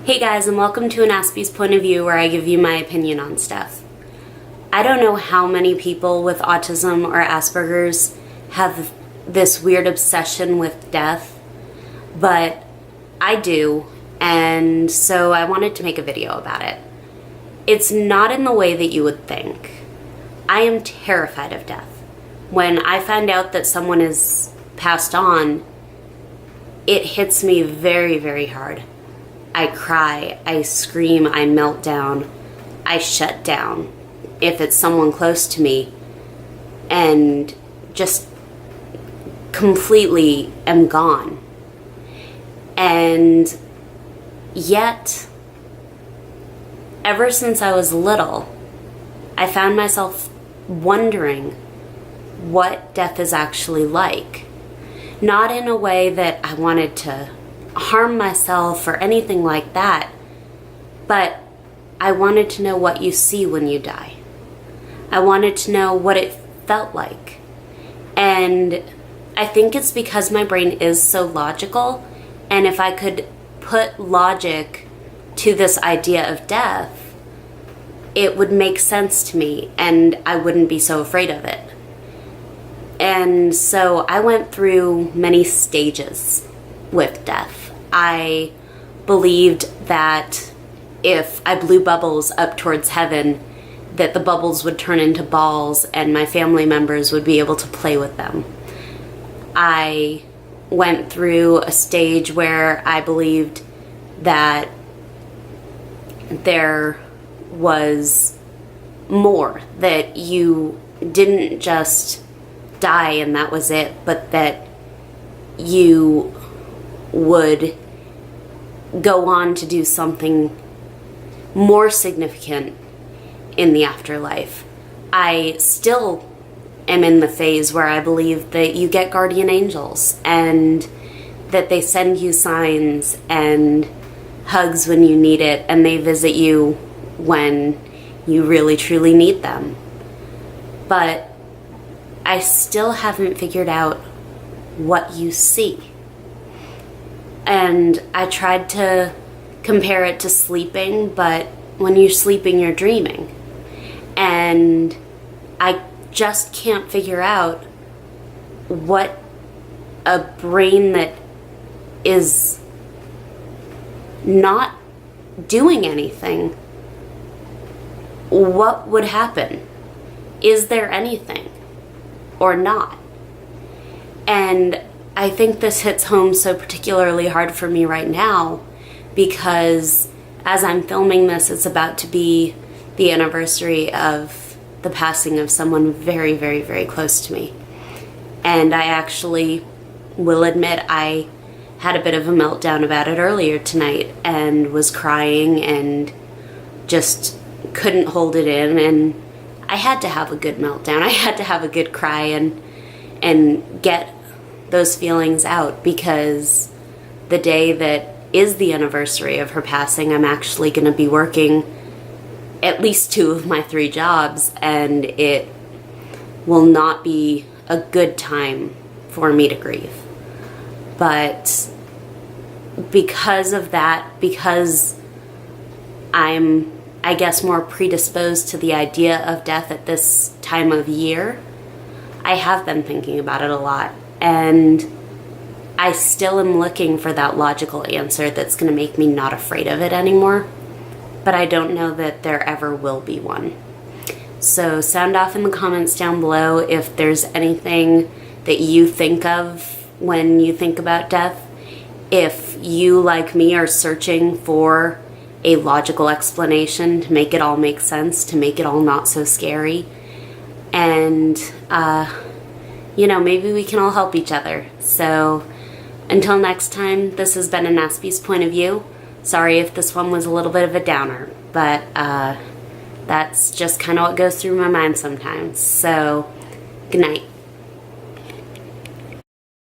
Hey guys, and welcome to an Aspie's point of view where I give you my opinion on stuff. I don't know how many people with autism or Asperger's have this weird obsession with death, but I do, and so I wanted to make a video about it. It's not in the way that you would think. I am terrified of death. When I find out that someone is passed on, it hits me very, very hard. I cry, I scream, I melt down, I shut down if it's someone close to me, and just completely am gone. And yet, ever since I was little, I found myself wondering what death is actually like. Not in a way that I wanted to harm myself or anything like that, but I wanted to know what you see when you die. I wanted to know what it felt like. And I think it's because my brain is so logical, and if I could put logic to this idea of death, it would make sense to me and I wouldn't be so afraid of it. And so I went through many stages with death. I believed that if I blew bubbles up towards heaven, that the bubbles would turn into balls and my family members would be able to play with them. I went through a stage where I believed that there was more, that you didn't just die and that was it, but that you would go on to do something more significant in the afterlife. I still am in the phase where I believe that you get guardian angels and that they send you signs and hugs when you need it, and they visit you when you really truly need them. But I still haven't figured out what you see. And I tried to compare it to sleeping, but when you're sleeping, you're dreaming. And I just can't figure out what a brain that is not doing anything, what would happen? Is there anything or not? And I think this hits home so particularly hard for me right now because as I'm filming this, it's about to be the anniversary of the passing of someone very, very, very close to me. And I actually will admit I had a bit of a meltdown about it earlier tonight and was crying and just couldn't hold it in, and I had to have a good meltdown. I had to have a good cry and get those feelings out, because the day that is the anniversary of her passing, I'm actually going to be working at least 2 of my 3 jobs, and it will not be a good time for me to grieve. But because of that, because I'm, I guess, more predisposed to the idea of death at this time of year, I have been thinking about it a lot. And I still am looking for that logical answer that's going to make me not afraid of it anymore. But I don't know that there ever will be one. So sound off in the comments down below if there's anything that you think of when you think about death. If you, like me, are searching for a logical explanation to make it all make sense, to make it all not so scary. And, maybe we can all help each other. So until next time, this has been an Aspie's point of view. Sorry if this one was a little bit of a downer, but that's just kind of what goes through my mind sometimes. So, good night.